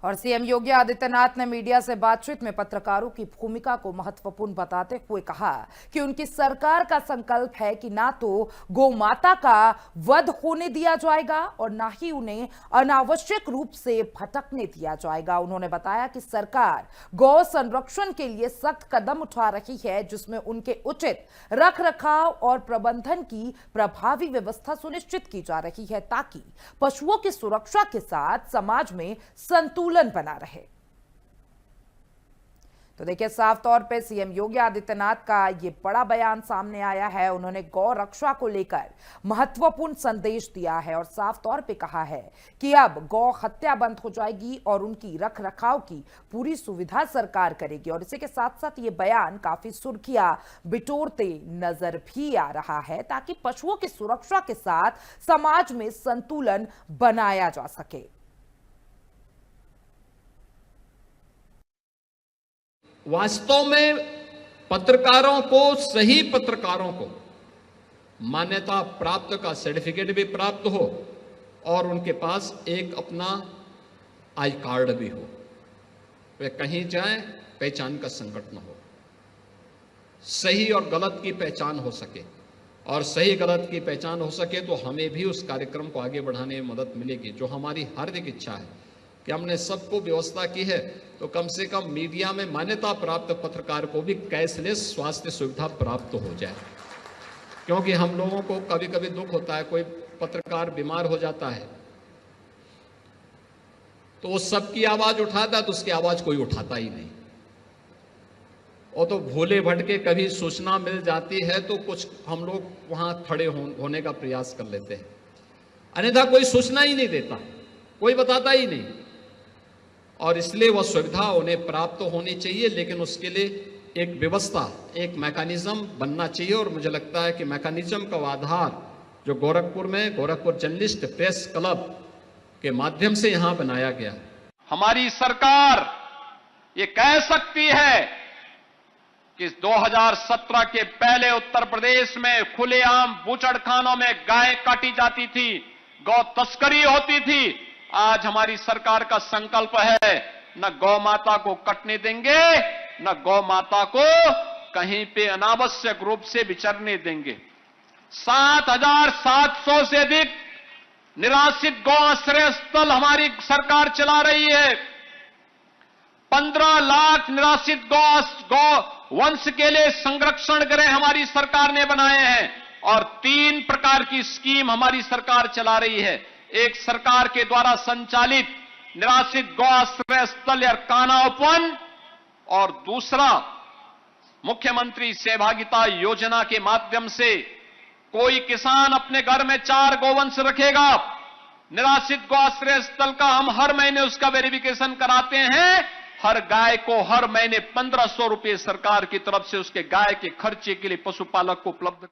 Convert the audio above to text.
और सीएम योगी आदित्यनाथ ने मीडिया से बातचीत में पत्रकारों की भूमिका को महत्वपूर्ण बताते हुए कहा कि उनकी सरकार का संकल्प है कि ना तो गौ माता का वध होने दिया जाएगा और ना ही उन्हें अनावश्यक रूप से भटकने दिया जाएगा। उन्होंने बताया कि सरकार गौ संरक्षण के लिए सख्त कदम उठा रही है, जिसमें उनके उचित रखरखाव और प्रबंधन की प्रभावी व्यवस्था सुनिश्चित की जा रही है, ताकि पशुओं की सुरक्षा के साथ समाज में संतुलन बना रहे। तो देखिए, साफ तौर पे सीएम योगी आदित्यनाथ का ये बड़ा बयान सामने आया है। उन्होंने गौ रक्षा को लेकर महत्वपूर्ण संदेश दिया है और साफ तौर पे कहा है कि अब गौ हत्या बंद हो जाएगी और उनकी रख रखाव की पूरी सुविधा सरकार करेगी। और इसी के साथ साथ ये बयान काफी सुर्खियां बिटोरते नजर भी आ रहा है, ताकि पशुओं की सुरक्षा के साथ समाज में संतुलन बनाया जा सके। वास्तव में पत्रकारों को, सही पत्रकारों को मान्यता प्राप्त का सर्टिफिकेट भी प्राप्त हो और उनके पास एक अपना आई कार्ड भी हो, वे कहीं जाएं पहचान का संकट न हो, सही और गलत की पहचान हो सके। और सही गलत की पहचान हो सके तो हमें भी उस कार्यक्रम को आगे बढ़ाने में मदद मिलेगी, जो हमारी हार्दिक इच्छा है कि हमने सबको व्यवस्था की है तो कम से कम मीडिया में मान्यता प्राप्त पत्रकार को भी कैशलेस स्वास्थ्य सुविधा प्राप्त हो जाए। क्योंकि हम लोगों को कभी कभी दुख होता है, कोई पत्रकार बीमार हो जाता है तो वो सबकी आवाज उठाता है, तो उसकी आवाज कोई उठाता ही नहीं। और तो भोले भटके कभी सूचना मिल जाती है तो कुछ हम लोग वहां खड़े होने का प्रयास कर लेते हैं, अन्यथा कोई सूचना ही नहीं देता, कोई बताता ही नहीं। और इसलिए वह सुविधा उन्हें प्राप्त होनी चाहिए, लेकिन उसके लिए एक व्यवस्था, एक मैकेनिज्म बनना चाहिए। और मुझे लगता है कि मैकेनिज्म का आधार जो गोरखपुर में गोरखपुर जर्नलिस्ट प्रेस क्लब के माध्यम से यहां बनाया गया। हमारी सरकार ये कह सकती है कि 2017 के पहले उत्तर प्रदेश में खुलेआम बूचड़खानों में गाय काटी जाती थी, गौ तस्करी होती थी। आज हमारी सरकार का संकल्प है, न गौ माता को कटने देंगे, न गौ माता को कहीं पे अनावश्यक रूप से विचरने देंगे। 7,700 से अधिक निराश्रित गौ आश्रय स्थल हमारी सरकार चला रही है। 15 लाख निराश्रित गौ वंश के लिए संरक्षण गृह हमारी सरकार ने बनाए हैं और 3 प्रकार की स्कीम हमारी सरकार चला रही है। एक सरकार के द्वारा संचालित निराश्रित गौ आश्रय स्थल या कान्हा उपवन, और दूसरा मुख्यमंत्री सहभागिता योजना के माध्यम से कोई किसान अपने घर में 4 गोवंश रखेगा, निराश्रित गौ आश्रय स्थल का हम हर महीने उसका वेरिफिकेशन कराते हैं। हर गाय को हर महीने 1500 रुपए सरकार की तरफ से उसके गाय के खर्चे के लिए पशुपालक को उपलब्ध